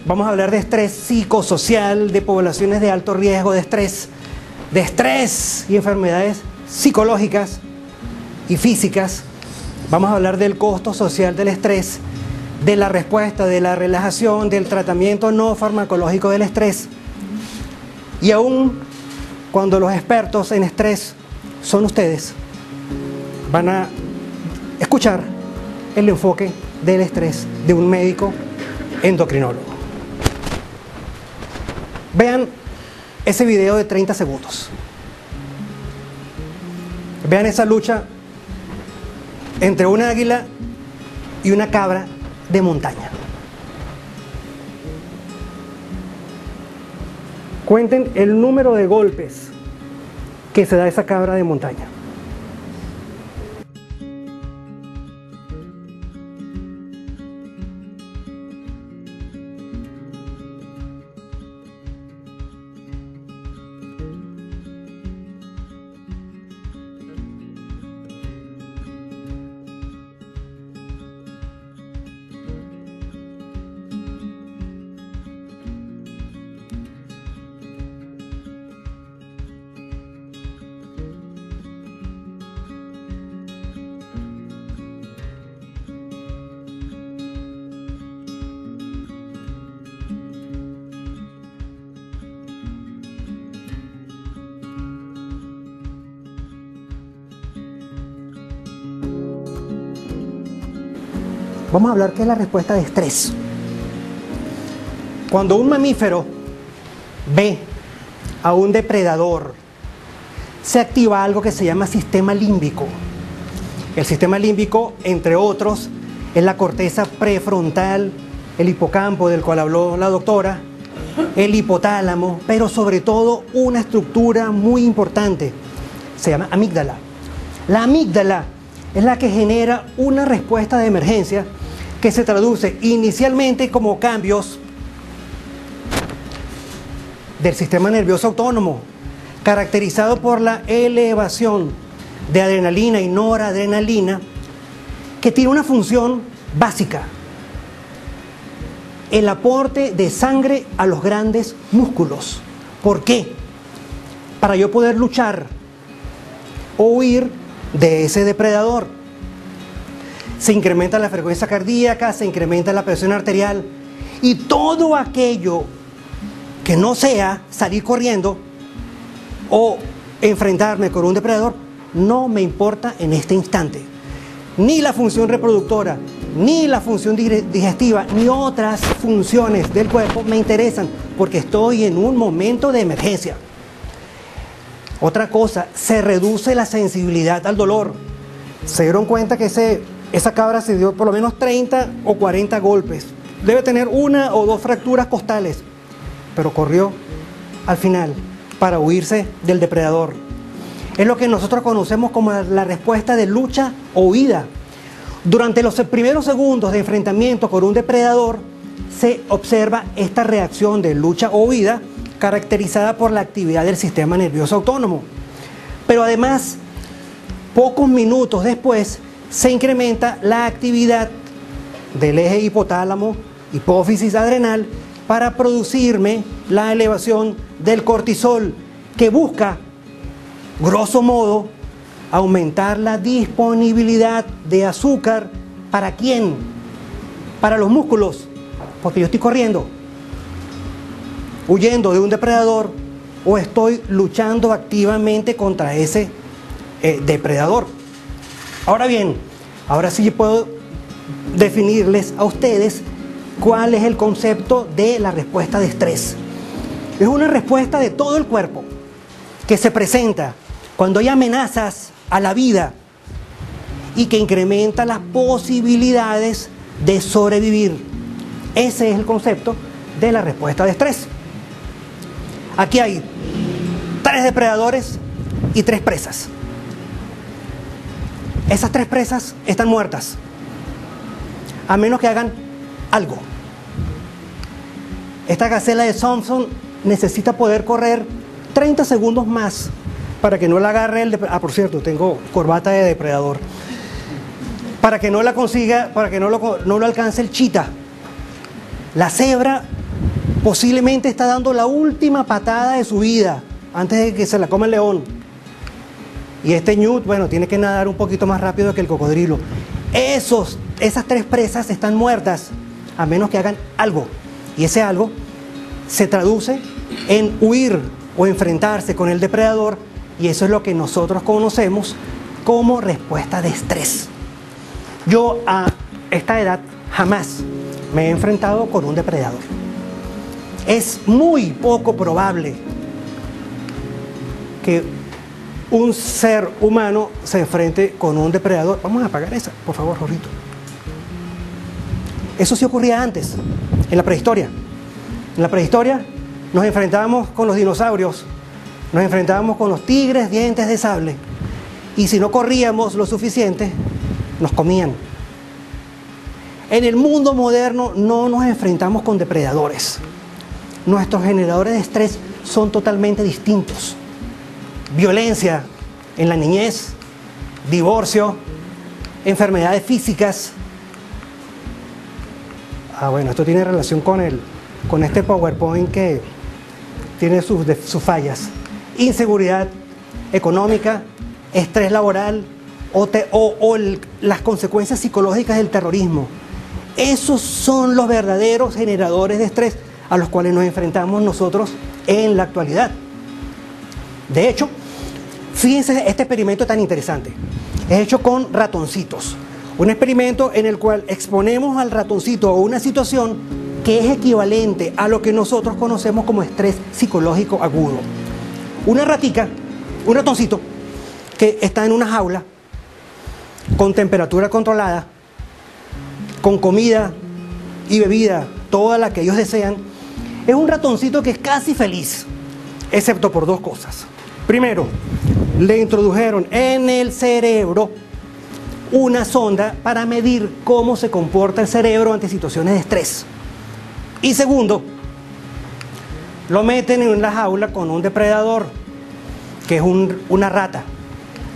Vamos a hablar de estrés psicosocial, de poblaciones de alto riesgo de estrés y enfermedades psicológicas y físicas. Vamos a hablar del costo social del estrés, de la respuesta, de la relajación, del tratamiento no farmacológico del estrés. Y aún cuando los expertos en estrés son ustedes, van a escuchar el enfoque del estrés de un médico endocrinólogo. Vean ese video de 30 segundos. Vean esa lucha entre una águila y una cabra de montaña. Cuenten el número de golpes que se da esa cabra de montaña. Vamos a hablar qué es la respuesta de estrés. Cuando un mamífero ve a un depredador, se activa algo que se llama sistema límbico. El sistema límbico, entre otros, es la corteza prefrontal, el hipocampo del cual habló la doctora, el hipotálamo, pero sobre todo una estructura muy importante, se llama amígdala. La amígdala es la que genera una respuesta de emergencia que se traduce inicialmente como cambios del sistema nervioso autónomo, caracterizado por la elevación de adrenalina y noradrenalina, que tiene una función básica: el aporte de sangre a los grandes músculos. ¿Por qué? Para yo poder luchar o huir de ese depredador. Se incrementa la frecuencia cardíaca, se incrementa la presión arterial, y todo aquello que no sea salir corriendo o enfrentarme con un depredador no me importa en este instante. Ni la función reproductora, ni la función digestiva, ni otras funciones del cuerpo me interesan, porque estoy en un momento de emergencia. Otra cosa, se reduce la sensibilidad al dolor. Se dieron cuenta que esa cabra se dio por lo menos 30 o 40 golpes. Debe tener una o dos fracturas costales, pero corrió al final para huirse del depredador. Es lo que nosotros conocemos como la respuesta de lucha o huida. Durante los primeros segundos de enfrentamiento con un depredador se observa esta reacción de lucha o huida, caracterizada por la actividad del sistema nervioso autónomo. Pero además, pocos minutos después, se incrementa la actividad del eje hipotálamo, hipófisis adrenal, para producirme la elevación del cortisol, que busca, grosso modo, aumentar la disponibilidad de azúcar. ¿Para quién? Para los músculos, porque yo estoy corriendo, huyendo de un depredador, o estoy luchando activamente contra ese depredador. Ahora bien, ahora sí puedo definirles a ustedes cuál es el concepto de la respuesta de estrés. Es una respuesta de todo el cuerpo que se presenta cuando hay amenazas a la vida y que incrementa las posibilidades de sobrevivir. Ese es el concepto de la respuesta de estrés. Aquí hay 3 depredadores y 3 presas. Esas 3 presas están muertas, a menos que hagan algo. Esta gacela de Thompson necesita poder correr 30 segundos más para que no la agarre el depredador. Por cierto, tengo corbata de depredador. Para que no la consiga, para que no lo alcance el chita. La cebra Posiblemente está dando la última patada de su vida antes de que se la coma el león. Y este ñut, bueno, tiene que nadar un poquito más rápido que el cocodrilo. Esas tres presas están muertas, a menos que hagan algo. Y ese algo se traduce en huir o enfrentarse con el depredador, y eso es lo que nosotros conocemos como respuesta de estrés. Yo a esta edad jamás me he enfrentado con un depredador. Es muy poco probable que un ser humano se enfrente con un depredador. Vamos a apagar esa, por favor, Jorrito. Eso sí ocurría antes, en la prehistoria. En la prehistoria nos enfrentábamos con los dinosaurios, nos enfrentábamos con los tigres, dientes de sable, y si no corríamos lo suficiente, nos comían. En el mundo moderno no nos enfrentamos con depredadores. Nuestros generadores de estrés son totalmente distintos. Violencia en la niñez, divorcio, enfermedades físicas. Bueno, esto tiene relación con este PowerPoint que tiene sus fallas. Inseguridad económica, estrés laboral o las consecuencias psicológicas del terrorismo. Esos son los verdaderos generadores de estrés a los cuales nos enfrentamos nosotros en la actualidad. De hecho, fíjense este experimento tan interesante. Es hecho con ratoncitos. Un experimento en el cual exponemos al ratoncito a una situación que es equivalente a lo que nosotros conocemos como estrés psicológico agudo. Una ratica, un ratoncito, que está en una jaula, con temperatura controlada, con comida y bebida, toda la que ellos desean, es un ratoncito que es casi feliz, excepto por dos cosas. Primero, le introdujeron en el cerebro una sonda para medir cómo se comporta el cerebro ante situaciones de estrés. Y segundo, lo meten en la jaula con un depredador, que es una rata.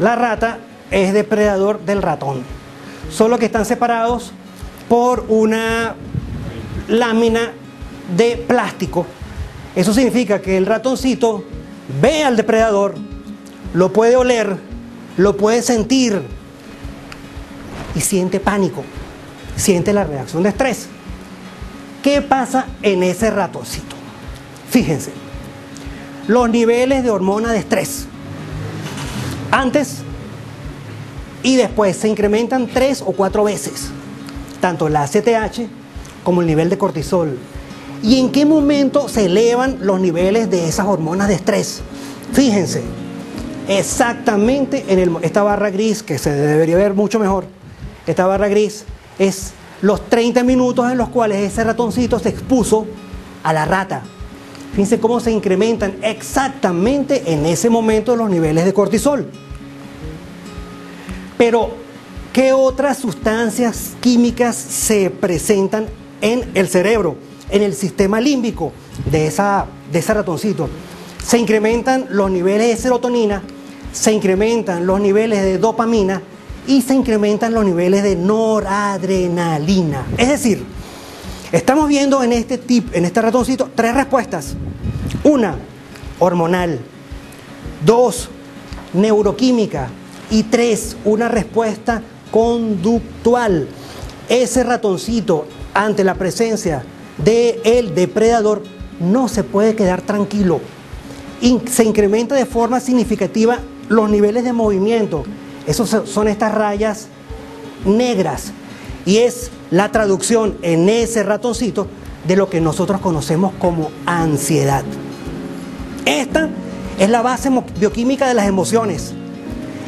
La rata es depredador del ratón, solo que están separados por una lámina de plástico. Eso significa que el ratoncito ve al depredador, lo puede oler, lo puede sentir y siente pánico, siente la reacción de estrés. ¿Qué pasa en ese ratoncito? Fíjense, los niveles de hormona de estrés antes y después se incrementan 3 o 4 veces, tanto la ACTH como el nivel de cortisol. ¿Y en qué momento se elevan los niveles de esas hormonas de estrés? Fíjense, exactamente en esta barra gris, que se debería ver mucho mejor. Esta barra gris es los 30 minutos en los cuales ese ratoncito se expuso a la rata. Fíjense cómo se incrementan exactamente en ese momento los niveles de cortisol. Pero, ¿qué otras sustancias químicas se presentan en el cerebro, en el sistema límbico de ese ratoncito? Se incrementan los niveles de serotonina, se incrementan los niveles de dopamina y se incrementan los niveles de noradrenalina. Es decir, estamos viendo en este ratoncito 3 respuestas. 1, hormonal. 2, neuroquímica. Y 3, una respuesta conductual. Ese ratoncito, ante la presencia del depredador, no se puede quedar tranquilo. Se incrementa de forma significativa los niveles de movimiento. Esos son estas rayas negras. Y es la traducción en ese ratoncito de lo que nosotros conocemos como ansiedad. Esta es la base bioquímica de las emociones.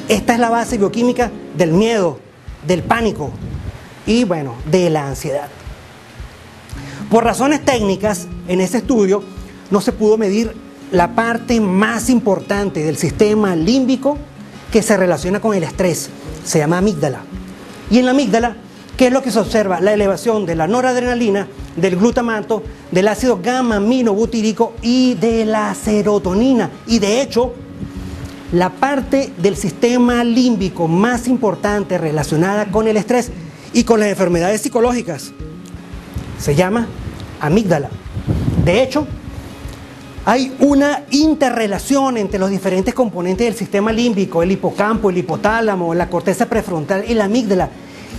Esta es la base bioquímica del miedo, del pánico y, bueno, de la ansiedad. Por razones técnicas, en ese estudio no se pudo medir la parte más importante del sistema límbico que se relaciona con el estrés. Se llama amígdala. Y en la amígdala, ¿qué es lo que se observa? La elevación de la noradrenalina, del glutamato, del ácido gamma-aminobutírico y de la serotonina. Y de hecho, la parte del sistema límbico más importante relacionada con el estrés y con las enfermedades psicológicas se llama amígdala. De hecho, hay una interrelación entre los diferentes componentes del sistema límbico, el hipocampo, el hipotálamo, la corteza prefrontal y la amígdala.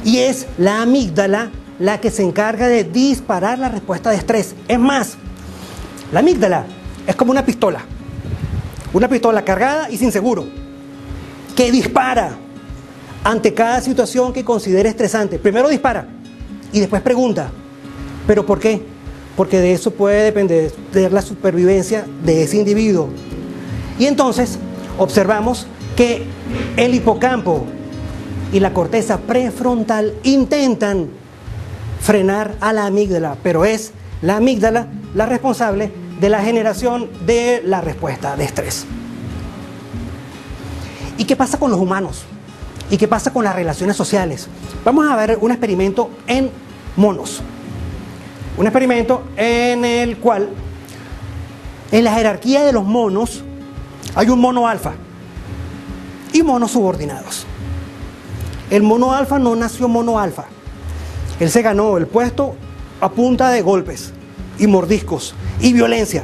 Y es la amígdala la que se encarga de disparar la respuesta de estrés. Es más, la amígdala es como una pistola cargada y sin seguro, que dispara ante cada situación que considere estresante. Primero dispara y después pregunta, ¿pero por qué? Porque de eso puede depender la supervivencia de ese individuo. Y entonces observamos que el hipocampo y la corteza prefrontal intentan frenar a la amígdala, pero es la amígdala la responsable de la generación de la respuesta de estrés. ¿Y qué pasa con los humanos? ¿Y qué pasa con las relaciones sociales? Vamos a ver un experimento en monos. Un experimento en el cual, en la jerarquía de los monos, hay un mono alfa y monos subordinados. El mono alfa no nació mono alfa. Él se ganó el puesto a punta de golpes y mordiscos y violencia.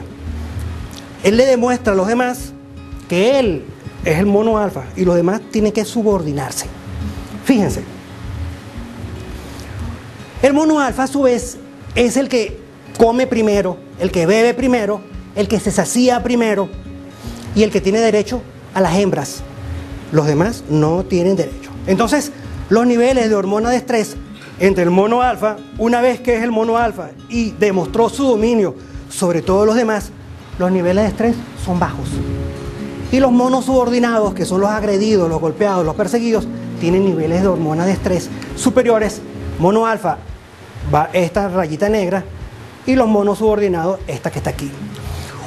Él le demuestra a los demás que él es el mono alfa y los demás tienen que subordinarse. Fíjense. El mono alfa, a su vez, es el que come primero, el que bebe primero, el que se sacía primero y el que tiene derecho a las hembras. Los demás no tienen derecho. Entonces, los niveles de hormona de estrés entre el mono alfa, una vez que es el mono alfa y demostró su dominio sobre todos los demás, los niveles de estrés son bajos. Y los monos subordinados, que son los agredidos, los golpeados, los perseguidos, tienen niveles de hormona de estrés superiores. Mono alfa va esta rayita negra y los monos subordinados, esta que está aquí.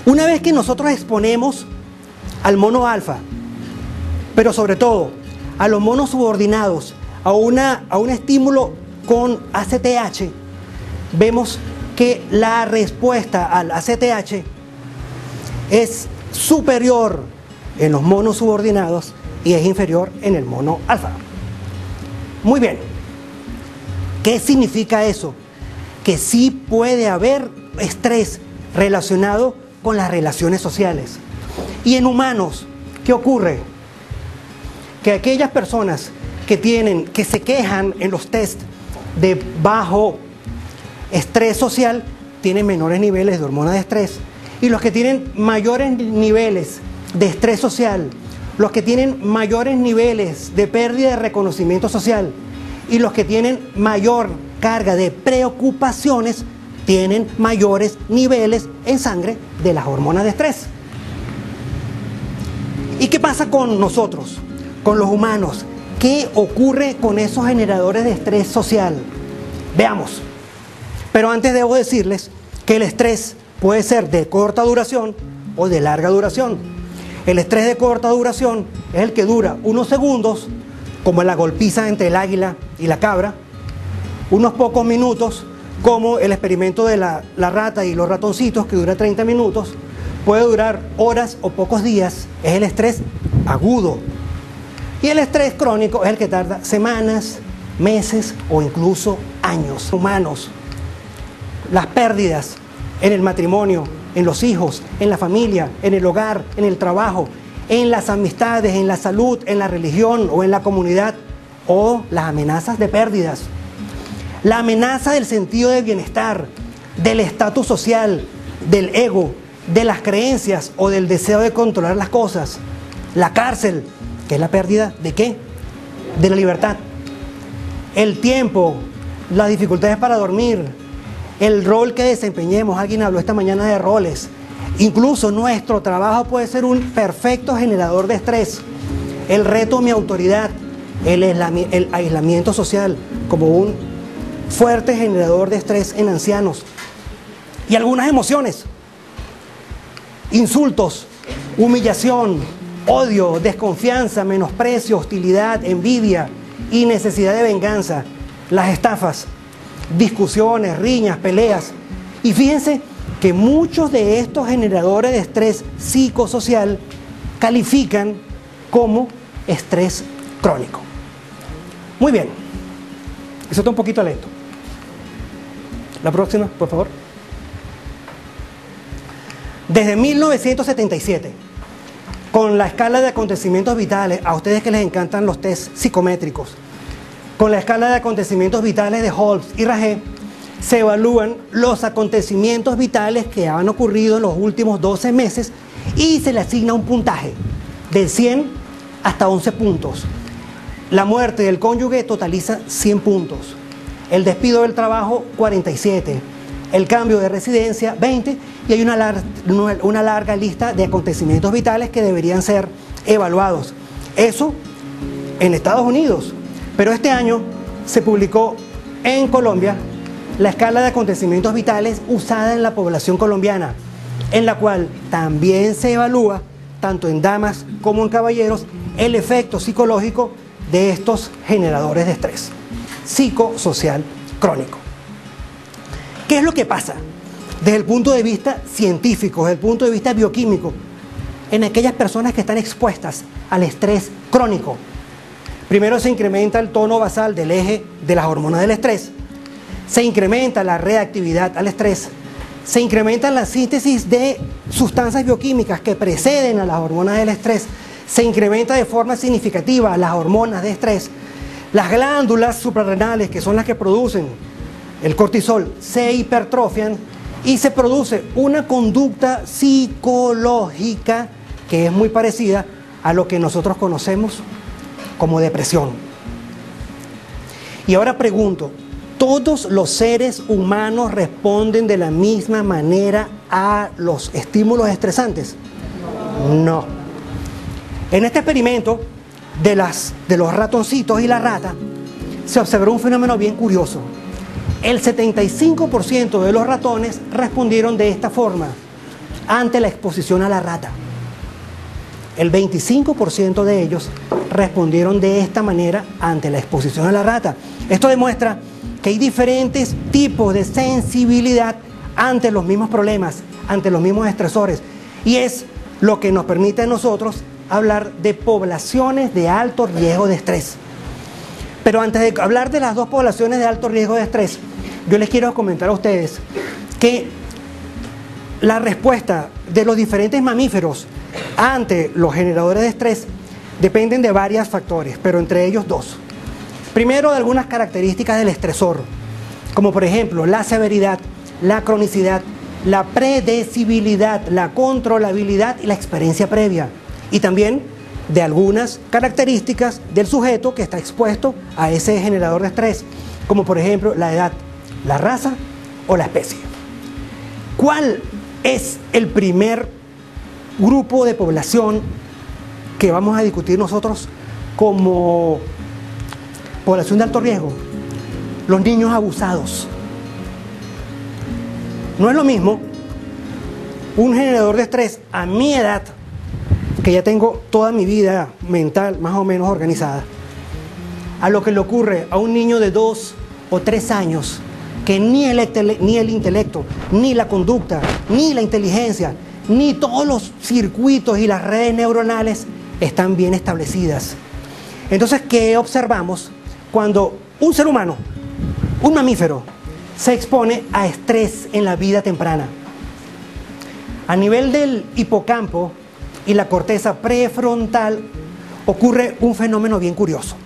Una vez que nosotros exponemos al mono alfa, pero sobre todo a los monos subordinados, a un estímulo con ACTH, vemos que la respuesta al ACTH es superior en los monos subordinados y es inferior en el mono alfa. Muy bien. ¿Qué significa eso? Que sí puede haber estrés relacionado con las relaciones sociales. Y en humanos, ¿qué ocurre? Que aquellas personas que se quejan en los test de bajo estrés social tienen menores niveles de hormona de estrés, y los que tienen mayores niveles de estrés social, los que tienen mayores niveles de pérdida de reconocimiento social y los que tienen mayor carga de preocupaciones tienen mayores niveles en sangre de las hormonas de estrés. ¿Y qué pasa con nosotros, con los humanos? ¿Qué ocurre con esos generadores de estrés social? Veamos. Pero antes debo decirles que el estrés puede ser de corta duración o de larga duración. El estrés de corta duración es el que dura unos segundos, como la golpiza entre el águila y la cabra, unos pocos minutos, como el experimento de la rata y los ratoncitos, que dura 30 minutos, puede durar horas o pocos días, es el estrés agudo. Y el estrés crónico es el que tarda semanas, meses o incluso años. Humanos, las pérdidas en el matrimonio, en los hijos, en la familia, en el hogar, en el trabajo, en las amistades, en la salud, en la religión o en la comunidad, o las amenazas de pérdidas. La amenaza del sentido de bienestar, del estatus social, del ego, de las creencias o del deseo de controlar las cosas. La cárcel, que es la pérdida ¿de qué? De la libertad. El tiempo, las dificultades para dormir, el rol que desempeñemos. Alguien habló esta mañana de roles. Incluso nuestro trabajo puede ser un perfecto generador de estrés. El reto a mi autoridad, el aislamiento social como un fuerte generador de estrés en ancianos. Y algunas emociones, insultos, humillación, odio, desconfianza, menosprecio, hostilidad, envidia y necesidad de venganza, las estafas, discusiones, riñas, peleas. Y fíjense que muchos de estos generadores de estrés psicosocial califican como estrés crónico. Muy bien, eso está un poquito lento. La próxima, por favor. Desde 1977, con la escala de acontecimientos vitales, a ustedes que les encantan los test psicométricos, con la escala de acontecimientos vitales de Holmes y Ragé, se evalúan los acontecimientos vitales que han ocurrido en los últimos 12 meses y se le asigna un puntaje del 100 hasta 11 puntos. La muerte del cónyuge totaliza 100 puntos, el despido del trabajo 47, el cambio de residencia 20 y hay una larga lista de acontecimientos vitales que deberían ser evaluados. Eso en Estados Unidos, pero este año se publicó en Colombia la escala de acontecimientos vitales usada en la población colombiana, en la cual también se evalúa, tanto en damas como en caballeros, el efecto psicológico de estos generadores de estrés psicosocial crónico. ¿Qué es lo que pasa desde el punto de vista científico, desde el punto de vista bioquímico, en aquellas personas que están expuestas al estrés crónico? Primero se incrementa el tono basal del eje de las hormonas del estrés, se incrementa la reactividad al estrés, se incrementa la síntesis de sustancias bioquímicas que preceden a las hormonas del estrés, se incrementa de forma significativa las hormonas de estrés, las glándulas suprarrenales, que son las que producen el cortisol, se hipertrofian y se produce una conducta psicológica que es muy parecida a lo que nosotros conocemos como depresión. Y ahora pregunto, ¿todos los seres humanos responden de la misma manera a los estímulos estresantes? No. En este experimento de los ratoncitos y la rata se observó un fenómeno bien curioso. El 75% de los ratones respondieron de esta forma ante la exposición a la rata. El 25% de ellos respondieron de esta manera ante la exposición a la rata. Esto demuestra que hay diferentes tipos de sensibilidad ante los mismos problemas, ante los mismos estresores. Y es lo que nos permite a nosotros hablar de poblaciones de alto riesgo de estrés. Pero antes de hablar de las dos poblaciones de alto riesgo de estrés, yo les quiero comentar a ustedes que la respuesta de los diferentes mamíferos ante los generadores de estrés dependen de varios factores, pero entre ellos dos. Primero, de algunas características del estresor, como por ejemplo la severidad, la cronicidad, la predecibilidad, la controlabilidad y la experiencia previa. Y también de algunas características del sujeto que está expuesto a ese generador de estrés, como por ejemplo la edad, la raza o la especie. ¿Cuál es el primer grupo de población que vamos a discutir nosotros como población de alto riesgo? Los niños abusados. No es lo mismo un generador de estrés a mi edad, que ya tengo toda mi vida mental más o menos organizada, a lo que le ocurre a un niño de 2 o 3 años que ni el intelecto, ni la conducta, ni la inteligencia, ni todos los circuitos y las redes neuronales están bien establecidas. Entonces, ¿qué observamos cuando un ser humano, un mamífero, se expone a estrés en la vida temprana? A nivel del hipocampo y la corteza prefrontal ocurre un fenómeno bien curioso.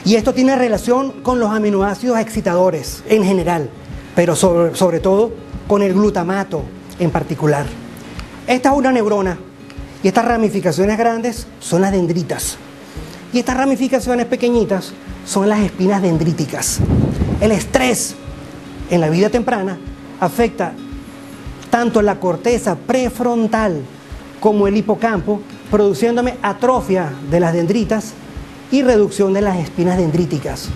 Y esto tiene relación con los aminoácidos excitadores en general, pero sobre todo con el glutamato en particular. Esta es una neurona y estas ramificaciones grandes son las dendritas. Y estas ramificaciones pequeñitas son las espinas dendríticas. El estrés en la vida temprana afecta tanto la corteza prefrontal como el hipocampo, produciéndome atrofia de las dendritas y reducción de las espinas dendríticas.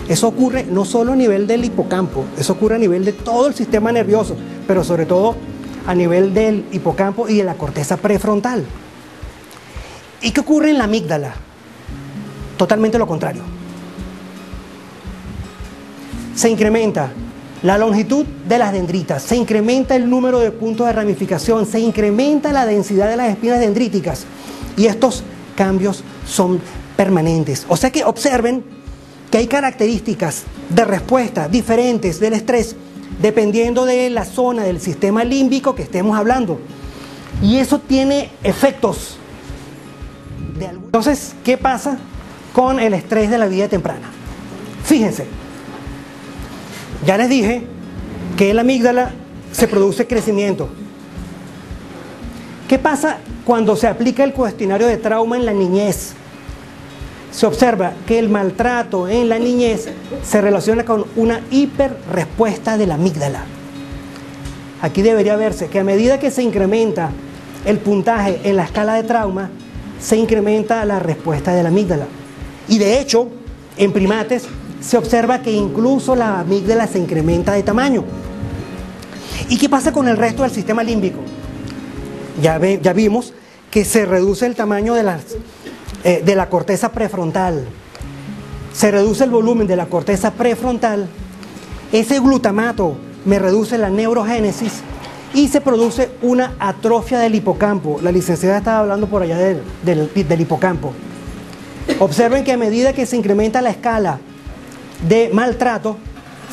Eso ocurre no solo a nivel del hipocampo, eso ocurre a nivel de todo el sistema nervioso, pero sobre todo a nivel del hipocampo y de la corteza prefrontal. ¿Y qué ocurre en la amígdala? Totalmente lo contrario. Se incrementa la longitud de las dendritas, se incrementa el número de puntos de ramificación, se incrementa la densidad de las espinas dendríticas y estos cambios son permanentes. O sea que observen que hay características de respuesta diferentes del estrés dependiendo de la zona del sistema límbico que estemos hablando. Y eso tiene efectos. Entonces, ¿qué pasa con el estrés de la vida temprana? Fíjense, ya les dije que en la amígdala se produce crecimiento. ¿Qué pasa cuando se aplica el cuestionario de trauma en la niñez? Se observa que el maltrato en la niñez se relaciona con una hiperrespuesta de la amígdala. Aquí debería verse que a medida que se incrementa el puntaje en la escala de trauma, se incrementa la respuesta de la amígdala. Y de hecho, en primates se observa que incluso la amígdala se incrementa de tamaño. ¿Y qué pasa con el resto del sistema límbico? Ya vimos que se reduce el tamaño de la corteza prefrontal, se reduce el volumen de la corteza prefrontal, ese glutamato me reduce la neurogénesis y se produce una atrofia del hipocampo. La licenciada estaba hablando por allá del hipocampo. Observen que a medida que se incrementa la escala de maltrato,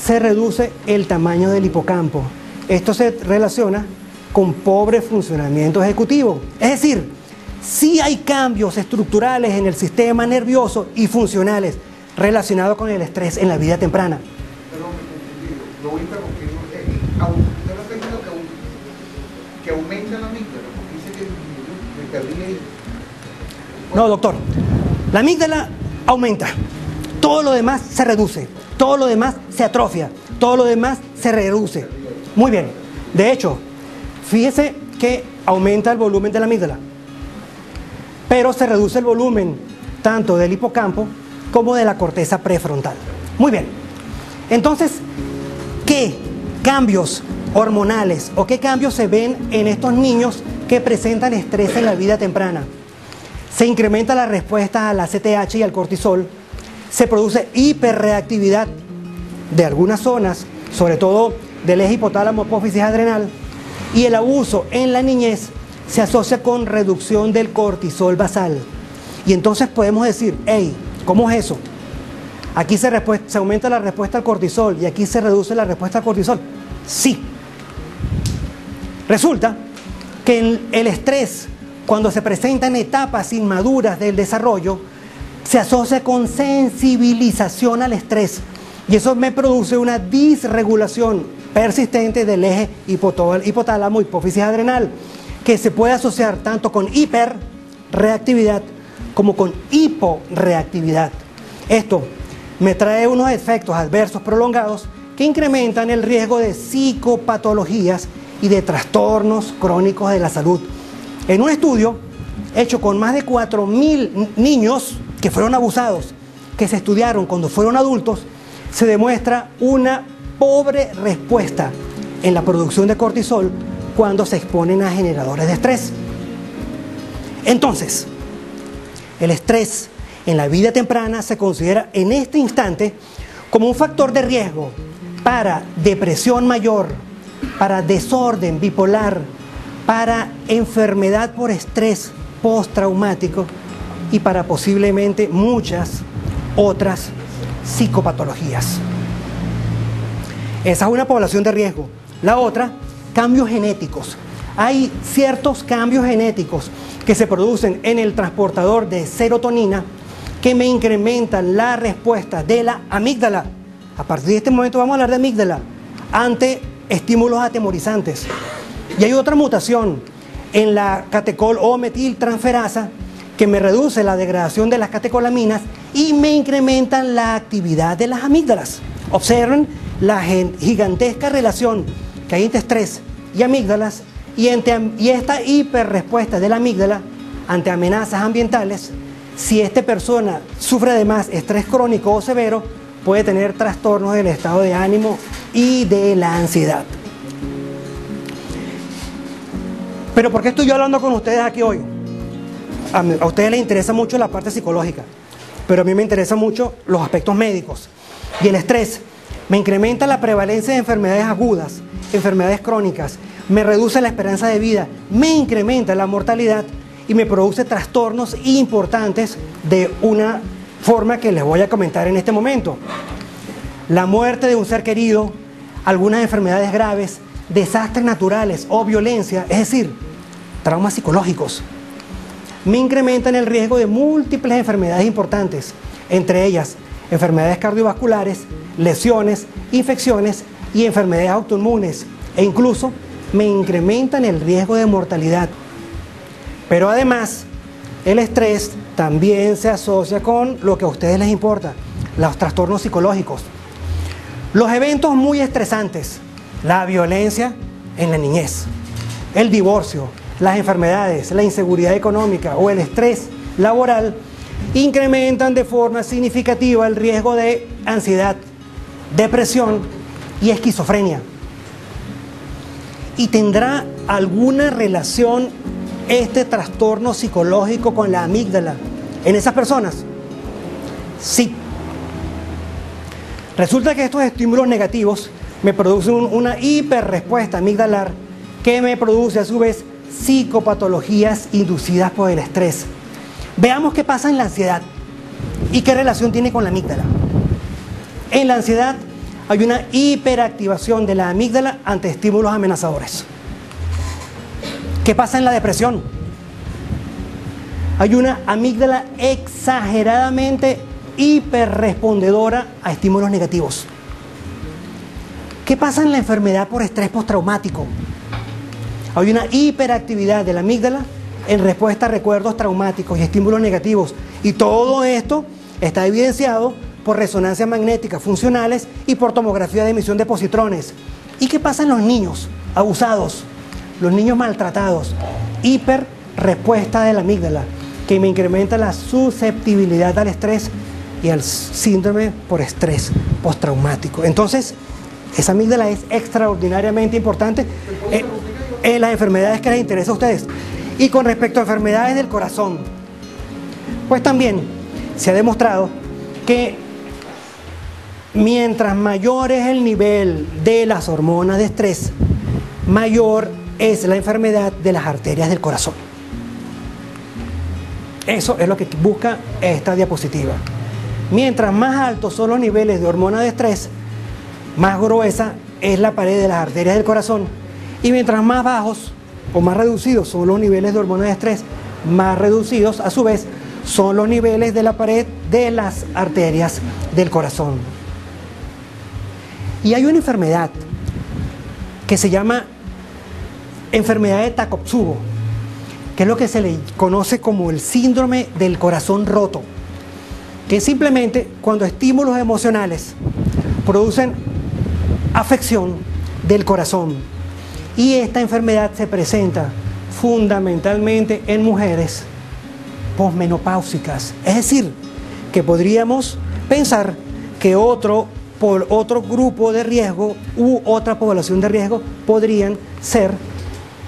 se reduce el tamaño del hipocampo. Esto se relaciona con pobre funcionamiento ejecutivo. Es decir, sí hay cambios estructurales en el sistema nervioso y funcionales relacionados con el estrés en la vida temprana. Perdón, lo voy a interrumpir. Usted no está diciendo que aumenta la amígdala, porque dice que me perdí ahí. No, doctor. La amígdala aumenta. Todo lo demás se reduce. Todo lo demás se atrofia. Todo lo demás se reduce. Muy bien. De hecho, fíjese que aumenta el volumen de la amígdala, pero se reduce el volumen tanto del hipocampo como de la corteza prefrontal. Muy bien. Entonces, ¿qué cambios hormonales o qué cambios se ven en estos niños que presentan estrés en la vida temprana? Se incrementa la respuesta al ACTH y al cortisol, se produce hiperreactividad de algunas zonas, sobre todo del eje hipotálamo, apófisis adrenal, y el abuso en la niñez se asocia con reducción del cortisol basal. Y entonces podemos decir, hey, ¿cómo es eso? Aquí se aumenta la respuesta al cortisol y aquí se reduce la respuesta al cortisol. Sí. Resulta que el estrés, cuando se presenta en etapas inmaduras del desarrollo, se asocia con sensibilización al estrés. Y eso me produce una disregulación persistente del eje hipotálamo, hipófisis adrenal, que se puede asociar tanto con hiperreactividad como con hiporreactividad. Esto me trae unos efectos adversos prolongados que incrementan el riesgo de psicopatologías y de trastornos crónicos de la salud. En un estudio hecho con más de 4.000 niños que fueron abusados, que se estudiaron cuando fueron adultos, se demuestra una pobre respuesta en la producción de cortisol cuando se exponen a generadores de estrés. Entonces, el estrés en la vida temprana se considera en este instante como un factor de riesgo para depresión mayor, para desorden bipolar, para enfermedad por estrés postraumático y para posiblemente muchas otras psicopatologías. Esa es una población de riesgo. La otra, cambios genéticos. Hay ciertos cambios genéticos que se producen en el transportador de serotonina que me incrementan la respuesta de la amígdala. A partir de este momento vamos a hablar de amígdala ante estímulos atemorizantes. Y hay otra mutación en la catecol o metiltransferasa que me reduce la degradación de las catecolaminas y me incrementan la actividad de las amígdalas. Observen la gigantesca relación que hay entre estrés y amígdalas y esta hiperrespuesta de la amígdala ante amenazas ambientales. Si esta persona sufre además estrés crónico o severo, puede tener trastornos del estado de ánimo y de la ansiedad. Pero ¿por qué estoy yo hablando con ustedes aquí hoy? A ustedes les interesa mucho la parte psicológica, pero a mí me interesan mucho los aspectos médicos. Y el estrés me incrementa la prevalencia de enfermedades agudas, enfermedades crónicas, me reduce la esperanza de vida, me incrementa la mortalidad y me produce trastornos importantes de una forma que les voy a comentar en este momento. La muerte de un ser querido, algunas enfermedades graves, desastres naturales o violencia, es decir, traumas psicológicos. Me incrementan el riesgo de múltiples enfermedades importantes, entre ellas enfermedades cardiovasculares, lesiones, infecciones y enfermedades autoinmunes, e incluso me incrementan el riesgo de mortalidad. Pero además, el estrés también se asocia con lo que a ustedes les importa, los trastornos psicológicos. Los eventos muy estresantes, la violencia en la niñez, el divorcio, las enfermedades, la inseguridad económica o el estrés laboral incrementan de forma significativa el riesgo de ansiedad, depresión y esquizofrenia. ¿Y tendrá alguna relación este trastorno psicológico con la amígdala en esas personas? Sí. Resulta que estos estímulos negativos me producen una hiperrespuesta amigdalar que me produce a su vez psicopatologías inducidas por el estrés. Veamos qué pasa en la ansiedad y qué relación tiene con la amígdala. En la ansiedad hay una hiperactivación de la amígdala ante estímulos amenazadores. ¿Qué pasa en la depresión? Hay una amígdala exageradamente hiperrespondedora a estímulos negativos. ¿Qué pasa en la enfermedad por estrés postraumático? Hay una hiperactividad de la amígdala en respuesta a recuerdos traumáticos y estímulos negativos. Y todo esto está evidenciado por resonancias magnéticas funcionales y por tomografía de emisión de positrones. ¿Y qué pasa en los niños abusados? Los niños maltratados. Hiperrespuesta de la amígdala, que me incrementa la susceptibilidad al estrés y al síndrome por estrés postraumático. Entonces, esa amígdala es extraordinariamente importante en las enfermedades que les interesa a ustedes. Y con respecto a enfermedades del corazón, pues también se ha demostrado que mientras mayor es el nivel de las hormonas de estrés, mayor es la enfermedad de las arterias del corazón. Eso es lo que busca esta diapositiva. Mientras más altos son los niveles de hormona de estrés, más gruesa es la pared de las arterias del corazón. Y mientras más bajos o más reducidos son los niveles de hormona de estrés, más reducidos a su vez son los niveles de la pared de las arterias del corazón. Y hay una enfermedad que se llama enfermedad de Takotsubo, que es lo que se le conoce como el síndrome del corazón roto, que es simplemente cuando estímulos emocionales producen afección del corazón. Y esta enfermedad se presenta fundamentalmente en mujeres posmenopáusicas. Es decir, que podríamos pensar que otro grupo de riesgo u otra población de riesgo podrían ser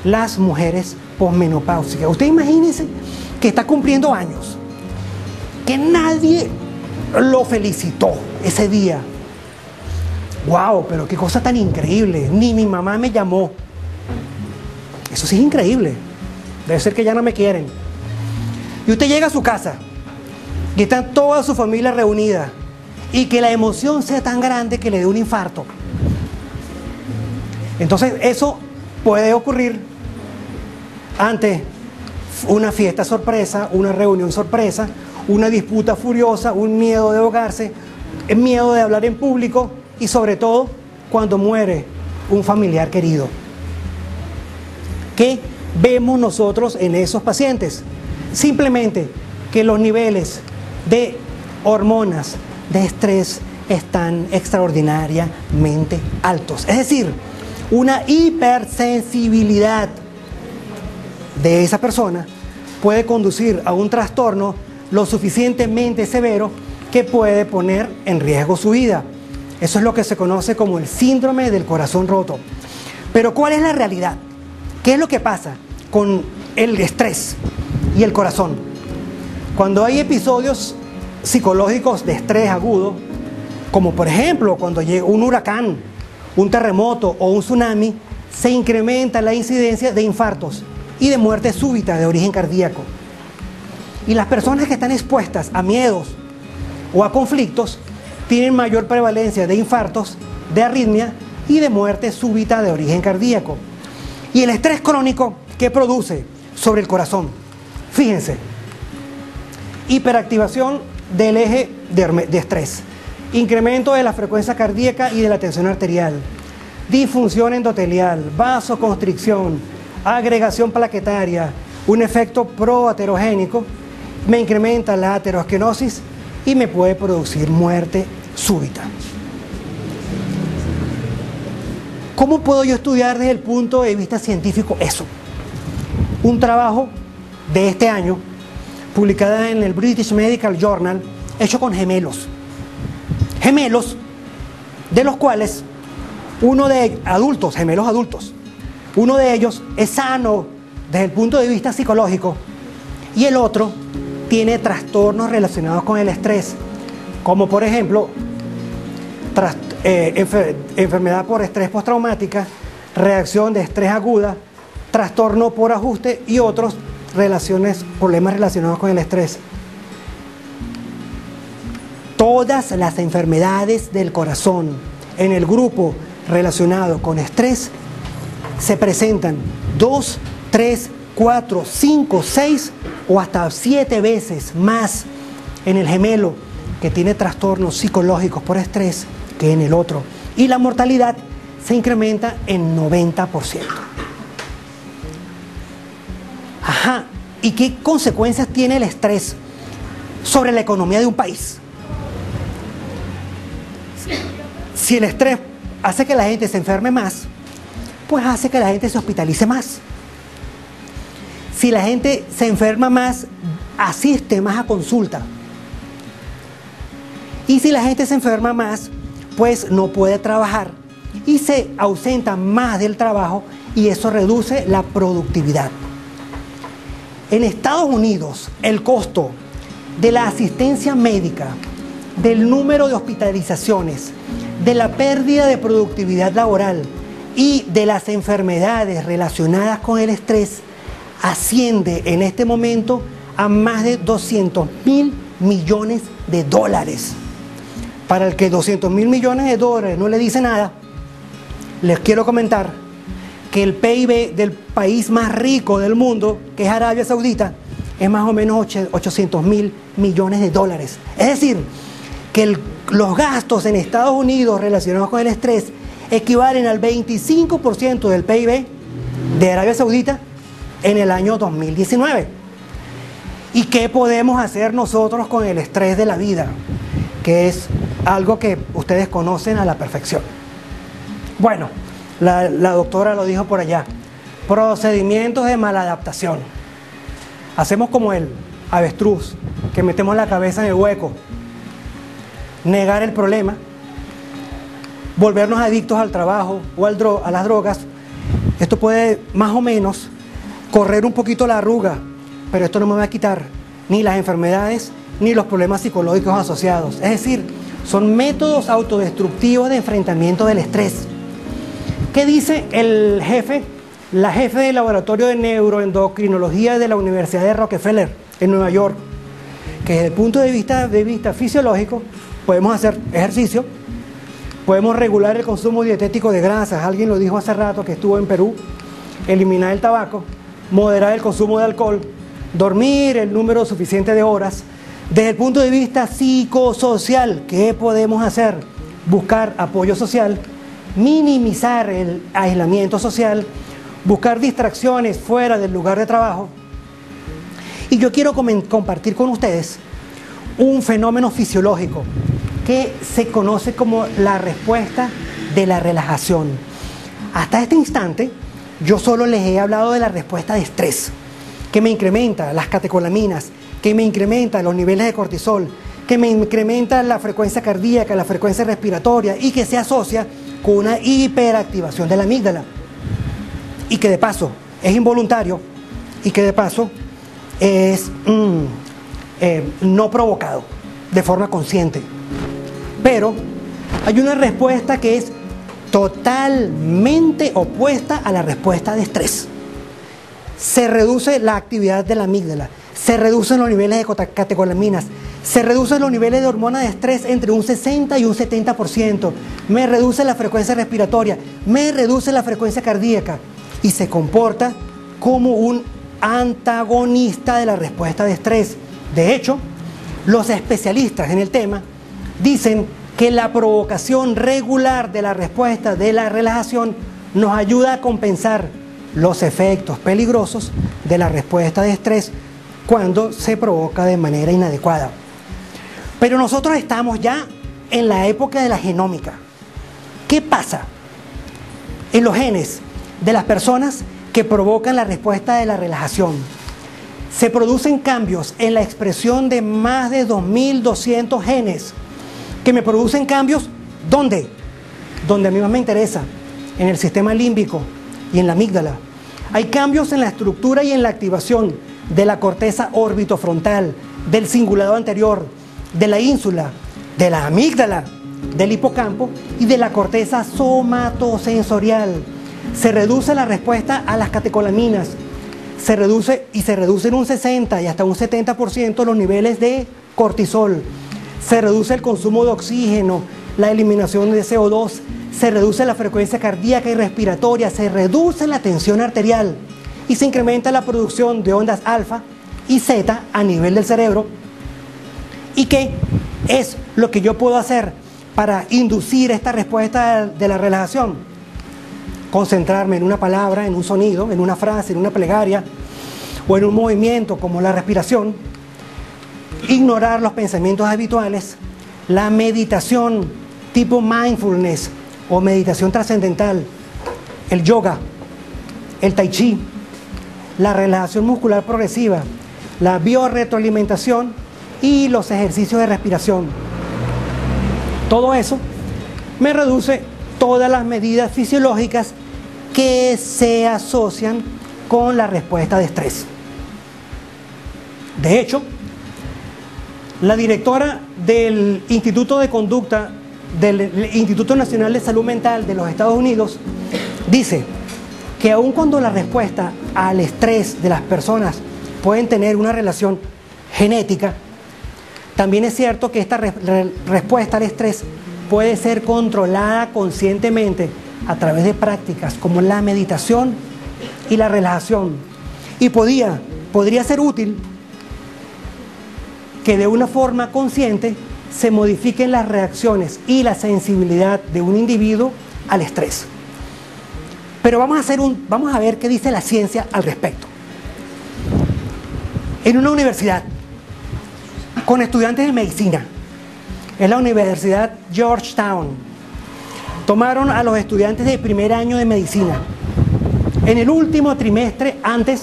las mujeres posmenopáusicas. Usted imagínese que está cumpliendo años, que nadie lo felicitó ese día. ¡Wow! Pero qué cosa tan increíble. Ni mi mamá me llamó. Eso sí es increíble. Debe ser que ya no me quieren. Y usted llega a su casa y está toda su familia reunida y que la emoción sea tan grande que le dé un infarto. Entonces eso puede ocurrir ante una fiesta sorpresa, una reunión sorpresa, una disputa furiosa, un miedo de ahogarse, el miedo de hablar en público y sobre todo cuando muere un familiar querido. ¿Qué vemos nosotros en esos pacientes? Simplemente que los niveles de hormonas de estrés están extraordinariamente altos. Es decir, una hipersensibilidad de esa persona puede conducir a un trastorno lo suficientemente severo que puede poner en riesgo su vida. Eso es lo que se conoce como el síndrome del corazón roto. Pero ¿cuál es la realidad? ¿Qué es lo que pasa con el estrés y el corazón? Cuando hay episodios psicológicos de estrés agudo, como por ejemplo cuando llega un huracán, un terremoto o un tsunami, se incrementa la incidencia de infartos y de muerte súbita de origen cardíaco. Y las personas que están expuestas a miedos o a conflictos tienen mayor prevalencia de infartos, de arritmia y de muerte súbita de origen cardíaco. Y el estrés crónico, ¿qué produce sobre el corazón? Fíjense, hiperactivación del eje de estrés, incremento de la frecuencia cardíaca y de la tensión arterial, disfunción endotelial, vasoconstricción, agregación plaquetaria, un efecto proaterogénico, me incrementa la aterosclerosis y me puede producir muerte súbita. ¿Cómo puedo yo estudiar desde el punto de vista científico eso? Un trabajo de este año, publicada en el British Medical Journal, hecho con gemelos. Gemelos, de los cuales uno de adultos, gemelos adultos, uno de ellos es sano desde el punto de vista psicológico y el otro tiene trastornos relacionados con el estrés, como por ejemplo enfermedad por estrés postraumática, reacción de estrés aguda, trastorno por ajuste y otros problemas relacionados con el estrés. Todas las enfermedades del corazón en el grupo relacionado con estrés se presentan 2, 3, 4, 5, 6 o hasta 7 veces más en el gemelo que tiene trastornos psicológicos por estrés que en el otro. Y la mortalidad se incrementa en 90%. Ajá, ¿y qué consecuencias tiene el estrés sobre la economía de un país? Si el estrés hace que la gente se enferme más, pues hace que la gente se hospitalice más. Si la gente se enferma más, asiste más a consulta. Y si la gente se enferma más, pues no puede trabajar y se ausenta más del trabajo y eso reduce la productividad. En Estados Unidos, el costo de la asistencia médica, del número de hospitalizaciones, de la pérdida de productividad laboral y de las enfermedades relacionadas con el estrés asciende en este momento a más de 200.000 millones de dólares. Para el que 200.000 millones de dólares no le dice nada, les quiero comentar que el PIB del país más rico del mundo, que es Arabia Saudita, es más o menos 800.000 millones de dólares. Es decir, que los gastos en Estados Unidos relacionados con el estrés equivalen al 25% del PIB de Arabia Saudita en el año 2019. ¿Y qué podemos hacer nosotros con el estrés de la vida? Que es algo que ustedes conocen a la perfección. Bueno, la doctora lo dijo por allá. Procedimientos de maladaptación. Hacemos como el avestruz, que metemos la cabeza en el hueco. Negar el problema, volvernos adictos al trabajo o a las drogas. Esto puede más o menos correr un poquito la arruga, pero esto no me va a quitar ni las enfermedades ni los problemas psicológicos asociados. Es decir, son métodos autodestructivos de enfrentamiento del estrés. ¿Qué dice la jefe del laboratorio de neuroendocrinología de la Universidad de Rockefeller en Nueva York? Que desde el punto de vista fisiológico podemos hacer ejercicio, podemos regular el consumo dietético de grasas, alguien lo dijo hace rato que estuvo en Perú, eliminar el tabaco, moderar el consumo de alcohol, dormir el número suficiente de horas. Desde el punto de vista psicosocial, ¿qué podemos hacer? Buscar apoyo social, minimizar el aislamiento social, buscar distracciones fuera del lugar de trabajo. Y yo quiero compartir con ustedes un fenómeno fisiológico que se conoce como la respuesta de la relajación. Hasta este instante, yo solo les he hablado de la respuesta de estrés, que me incrementa las catecolaminas, que me incrementa los niveles de cortisol, que me incrementa la frecuencia cardíaca, la frecuencia respiratoria y que se asocia con una hiperactivación de la amígdala. Y que de paso es involuntario y que de paso es no provocado de forma consciente. Pero hay una respuesta que es totalmente opuesta a la respuesta de estrés. Se reduce la actividad de la amígdala, se reducen los niveles de catecolaminas, se reducen los niveles de hormonas de estrés entre un 60 y un 70%, me reduce la frecuencia respiratoria, me reduce la frecuencia cardíaca y se comporta como un antagonista de la respuesta de estrés. De hecho, los especialistas en el tema dicen que la provocación regular de la respuesta de la relajación nos ayuda a compensar los efectos peligrosos de la respuesta de estrés cuando se provoca de manera inadecuada. Pero nosotros estamos ya en la época de la genómica. ¿Qué pasa en los genes de las personas que provocan la respuesta de la relajación? Se producen cambios en la expresión de más de 2.200 genes que me producen cambios, ¿dónde? Donde a mí más me interesa, en el sistema límbico y en la amígdala. Hay cambios en la estructura y en la activación de la corteza orbitofrontal, del cingulado anterior, de la ínsula, de la amígdala, del hipocampo y de la corteza somatosensorial. Se reduce la respuesta a las catecolaminas, se reduce en un 60 y hasta un 70% los niveles de cortisol, se reduce el consumo de oxígeno, la eliminación de CO2, se reduce la frecuencia cardíaca y respiratoria, se reduce la tensión arterial y se incrementa la producción de ondas alfa y zeta a nivel del cerebro. ¿Y qué es lo que yo puedo hacer para inducir esta respuesta de la relajación? Concentrarme en una palabra, en un sonido, en una frase, en una plegaria o en un movimiento como la respiración, ignorar los pensamientos habituales, la meditación tipo mindfulness o meditación trascendental, el yoga, el tai chi, la relajación muscular progresiva, la biorretroalimentación y los ejercicios de respiración. Todo eso me reduce todas las medidas fisiológicas que se asocian con la respuesta de estrés. De hecho, la directora del Instituto de Conducta del Instituto Nacional de Salud Mental de los Estados Unidos dice que aun cuando la respuesta al estrés de las personas pueden tener una relación genética, también es cierto que esta respuesta al estrés puede ser controlada conscientemente a través de prácticas como la meditación y la relajación. Y podría ser útil que de una forma consciente se modifiquen las reacciones y la sensibilidad de un individuo al estrés. Pero vamos a ver qué dice la ciencia al respecto. En una universidad con estudiantes de medicina, en la Universidad Georgetown, tomaron a los estudiantes de primer año de medicina en el último trimestre antes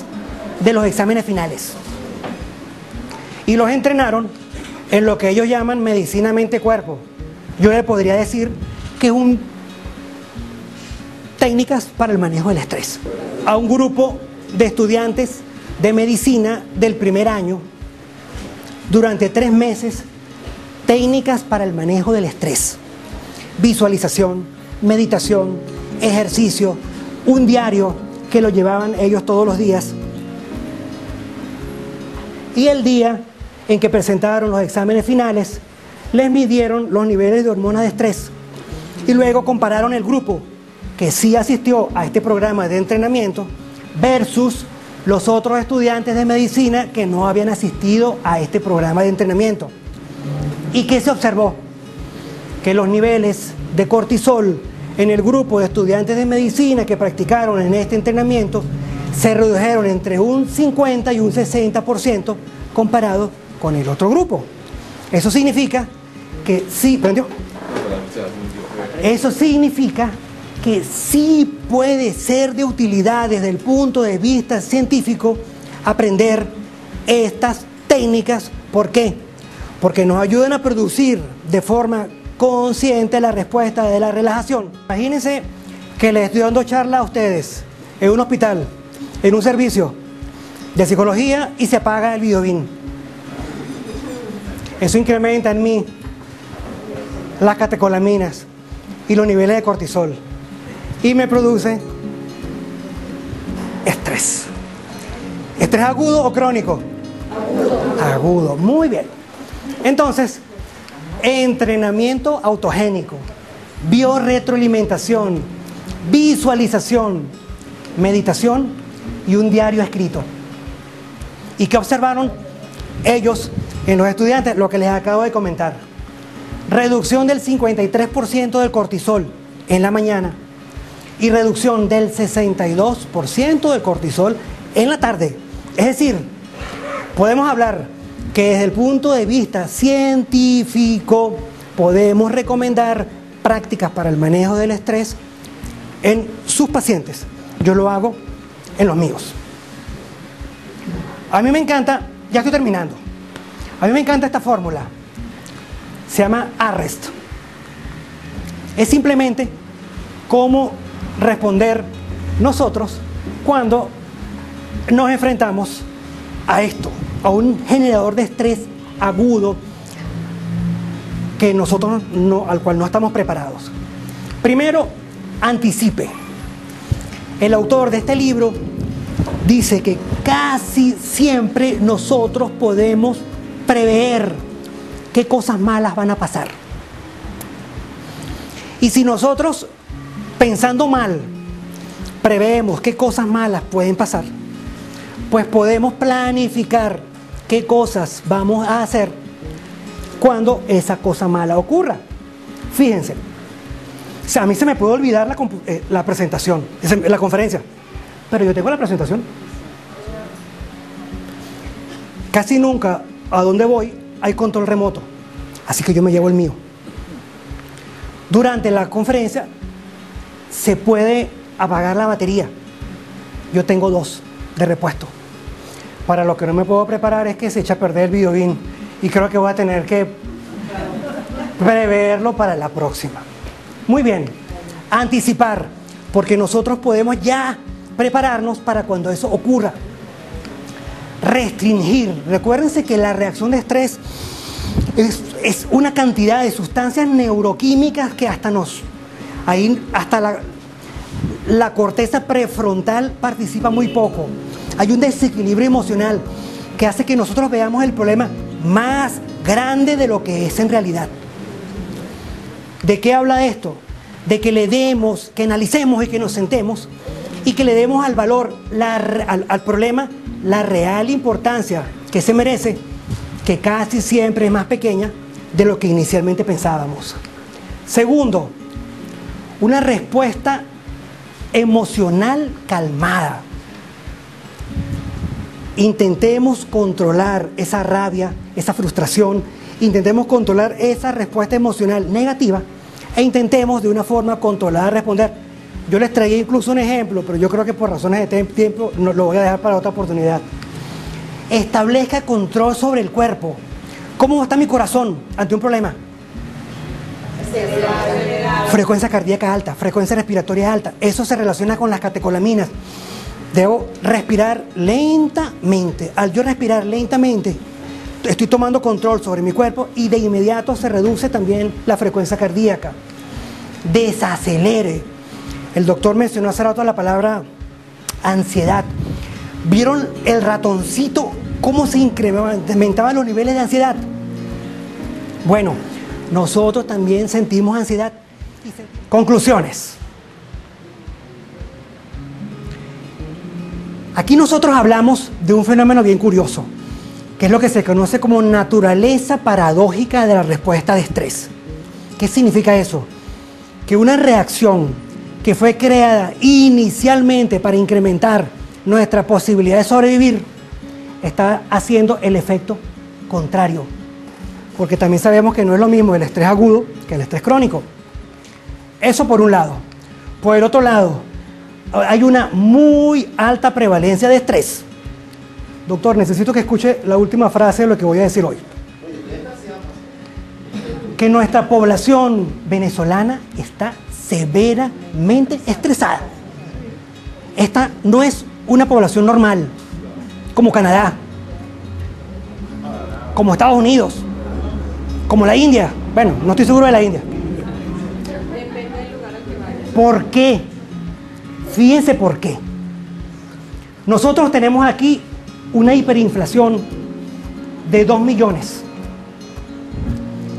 de los exámenes finales y los entrenaron en lo que ellos llaman medicina mente-cuerpo. Yo le podría decir que es técnicas para el manejo del estrés. A un grupo de estudiantes de medicina del primer año, durante 3 meses, técnicas para el manejo del estrés, visualización, meditación, ejercicio, un diario que lo llevaban ellos todos los días. Y el día en que presentaron los exámenes finales, les midieron los niveles de hormonas de estrés y luego compararon el grupo que sí asistió a este programa de entrenamiento versus los otros estudiantes de medicina que no habían asistido a este programa de entrenamiento. ¿Y qué se observó? Que los niveles de cortisol en el grupo de estudiantes de medicina que practicaron en este entrenamiento se redujeron entre un 50 y un 60% comparado con el otro grupo. Eso significa que sí, ¿prendió? Eso significa que sí puede ser de utilidad desde el punto de vista científico aprender estas técnicas. ¿Por qué? Porque nos ayudan a producir de forma consciente la respuesta de la relajación. Imagínense que les estoy dando charla a ustedes en un hospital, en un servicio de psicología y se apaga el videobin. Eso incrementa en mí las catecolaminas y los niveles de cortisol y me produce estrés. ¿Estrés agudo o crónico? Agudo, muy bien. Entonces, entrenamiento autogénico, biorretroalimentación, visualización, meditación y un diario escrito. ¿Y qué observaron ellos en los estudiantes? Lo que les acabo de comentar. Reducción del 53% del cortisol en la mañana y reducción del 62% del cortisol en la tarde. Es decir, podemos hablar que desde el punto de vista científico podemos recomendar prácticas para el manejo del estrés en sus pacientes. Yo lo hago en los míos. A mí me encanta, ya estoy terminando, a mí me encanta esta fórmula. Se llama ARREST. Es simplemente cómo responder nosotros cuando nos enfrentamos a esto, a un generador de estrés agudo que nosotros al cual no estamos preparados. Primero, anticipe. El autor de este libro dice que casi siempre nosotros podemos prever qué cosas malas van a pasar. Y si nosotros, pensando mal, preveemos qué cosas malas pueden pasar, pues podemos planificar qué cosas vamos a hacer cuando esa cosa mala ocurra. Fíjense, o sea, a mí se me puede olvidar la presentación, la conferencia, pero yo tengo la presentación. Casi nunca a donde voy hay control remoto, así que yo me llevo el mío. Durante la conferencia se puede apagar la batería. Yo tengo 2 de repuesto. Para lo que no me puedo preparar es que se echa a perder el videobeam y creo que voy a tener que preverlo para la próxima. Muy bien, anticipar, porque nosotros podemos ya prepararnos para cuando eso ocurra. Restringir. Recuérdense que la reacción de estrés es una cantidad de sustancias neuroquímicas que hasta la corteza prefrontal participa muy poco. Hay un desequilibrio emocional que hace que nosotros veamos el problema más grande de lo que es en realidad. ¿De qué habla esto? De que le demos, que analicemos y que nos sentemos y que le demos al valor, al problema, la real importancia que se merece, que casi siempre es más pequeña de lo que inicialmente pensábamos. Segundo, una respuesta emocional calmada. Intentemos controlar esa rabia, esa frustración, intentemos controlar esa respuesta emocional negativa e intentemos de una forma controlada responder. Yo les traía incluso un ejemplo, pero yo creo que por razones de tiempo lo voy a dejar para otra oportunidad. Establezca control sobre el cuerpo. ¿Cómo está mi corazón ante un problema? Frecuencia cardíaca alta, frecuencia respiratoria alta. Eso se relaciona con las catecolaminas. Debo respirar lentamente. Al yo respirar lentamente, estoy tomando control sobre mi cuerpo y de inmediato se reduce también la frecuencia cardíaca. Desacelere. El doctor mencionó hace rato la palabra ansiedad. ¿Vieron el ratoncito cómo se incrementaban los niveles de ansiedad? Bueno, nosotros también sentimos ansiedad. Conclusiones. Aquí nosotros hablamos de un fenómeno bien curioso, que es lo que se conoce como naturaleza paradójica de la respuesta de estrés. ¿Qué significa eso? Que una reacción que fue creada inicialmente para incrementar nuestra posibilidad de sobrevivir está haciendo el efecto contrario. Porque también sabemos que no es lo mismo el estrés agudo que el estrés crónico. Eso por un lado. Por el otro lado, hay una muy alta prevalencia de estrés. Doctor, necesito que escuche la última frase de lo que voy a decir hoy. Que nuestra población venezolana está severamente estresada. Esta no es una población normal, como Canadá, como Estados Unidos, como la India. Bueno, no estoy seguro de la India. ¿Por qué? Fíjense por qué. Nosotros tenemos aquí una hiperinflación de 2 millones.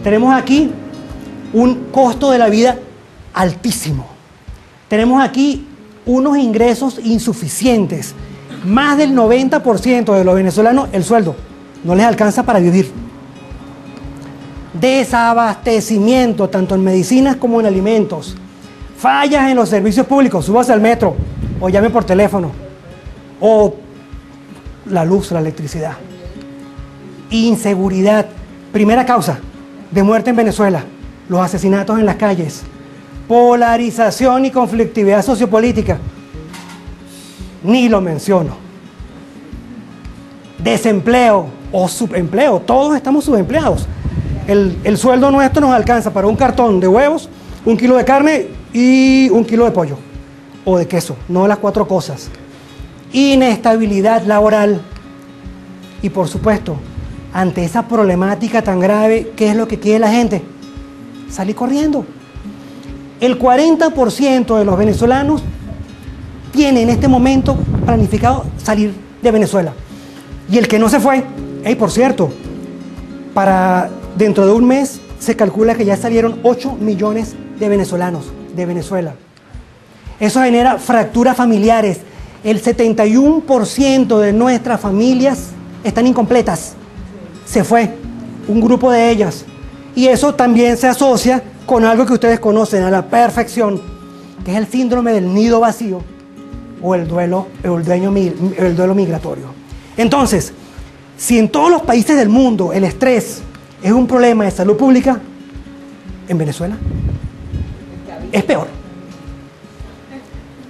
Tenemos aquí un costo de la vida altísimo. Tenemos aquí unos ingresos insuficientes. Más del 90% de los venezolanos, el sueldo no les alcanza para vivir. Desabastecimiento, tanto en medicinas como en alimentos. Fallas en los servicios públicos, súbase al metro o llame por teléfono. O la luz, la electricidad. Inseguridad, primera causa de muerte en Venezuela, los asesinatos en las calles. Polarización y conflictividad sociopolítica, ni lo menciono. Desempleo o subempleo, todos estamos subempleados. El sueldo nuestro nos alcanza para un cartón de huevos, 1 kilo de carne y 1 kilo de pollo o de queso, no las 4 cosas. Inestabilidad laboral y, por supuesto, ante esa problemática tan grave, ¿qué es lo que quiere la gente? Salir corriendo. El 40% de los venezolanos tiene en este momento planificado salir de Venezuela. Y el que no se fue, por cierto, para dentro de un mes se calcula que ya salieron 8 millones de venezolanos de Venezuela. Eso genera fracturas familiares. El 71% de nuestras familias están incompletas. Se fue un grupo de ellas. Y eso también se asocia con algo que ustedes conocen a la perfección, que es el síndrome del nido vacío o el duelo migratorio. Entonces, si en todos los países del mundo el estrés es un problema de salud pública, en Venezuela es peor.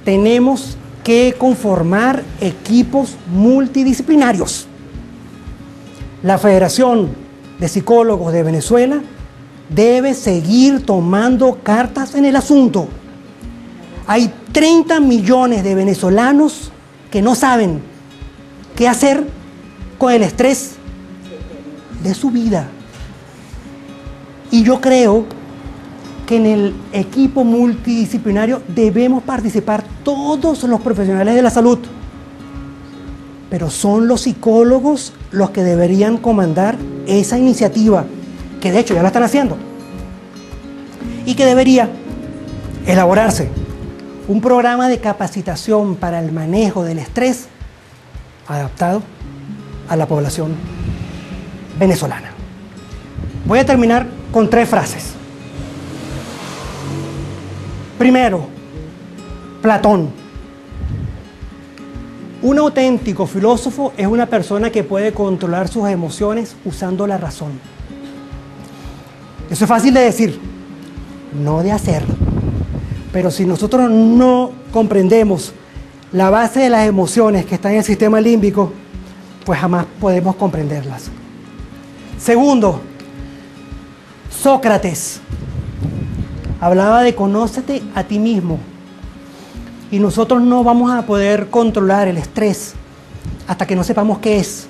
Tenemos que conformar equipos multidisciplinarios. La Federación de Psicólogos de Venezuela debe seguir tomando cartas en el asunto. Hay 30 millones de venezolanos que no saben qué hacer con el estrés de su vida. Y yo creo que en el equipo multidisciplinario debemos participar todos los profesionales de la salud, pero son los psicólogos los que deberían comandar esa iniciativa, que de hecho ya la están haciendo, y que debería elaborarse un programa de capacitación para el manejo del estrés adaptado a la población venezolana. Voy a terminar con 3 frases. Primero, Platón. Un auténtico filósofo es una persona que puede controlar sus emociones usando la razón. Eso es fácil de decir, no de hacer. Pero si nosotros no comprendemos la base de las emociones que están en el sistema límbico, pues jamás podemos comprenderlas. Segundo, Sócrates hablaba de conócete a ti mismo. Y nosotros no vamos a poder controlar el estrés hasta que no sepamos qué es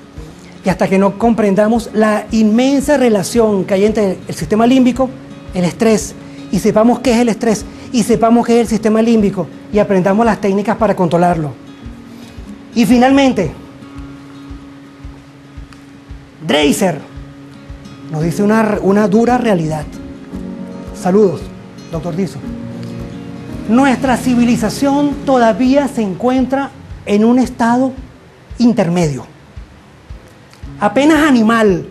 y hasta que no comprendamos la inmensa relación que hay entre el sistema límbico, el estrés, y sepamos qué es el estrés y sepamos qué es el sistema límbico y aprendamos las técnicas para controlarlo. Y finalmente, Dreiser nos dice una dura realidad. Saludos, doctor Diso. Nuestra civilización todavía se encuentra en un estado intermedio. Apenas animal,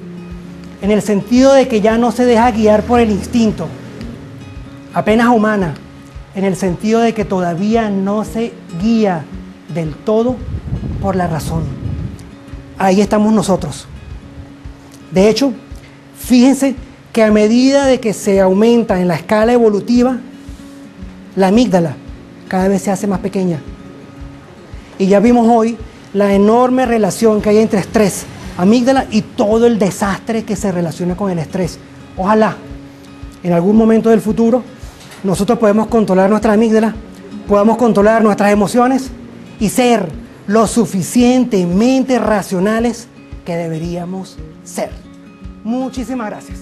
en el sentido de que ya no se deja guiar por el instinto. Apenas humana, en el sentido de que todavía no se guía del todo por la razón. Ahí estamos nosotros. De hecho, fíjense que a medida de que se aumenta en la escala evolutiva, la amígdala cada vez se hace más pequeña. Y ya vimos hoy la enorme relación que hay entre estrés, amígdala y todo el desastre que se relaciona con el estrés. Ojalá en algún momento del futuro nosotros podamos controlar nuestra amígdala, podamos controlar nuestras emociones y ser lo suficientemente racionales que deberíamos ser. Muchísimas gracias.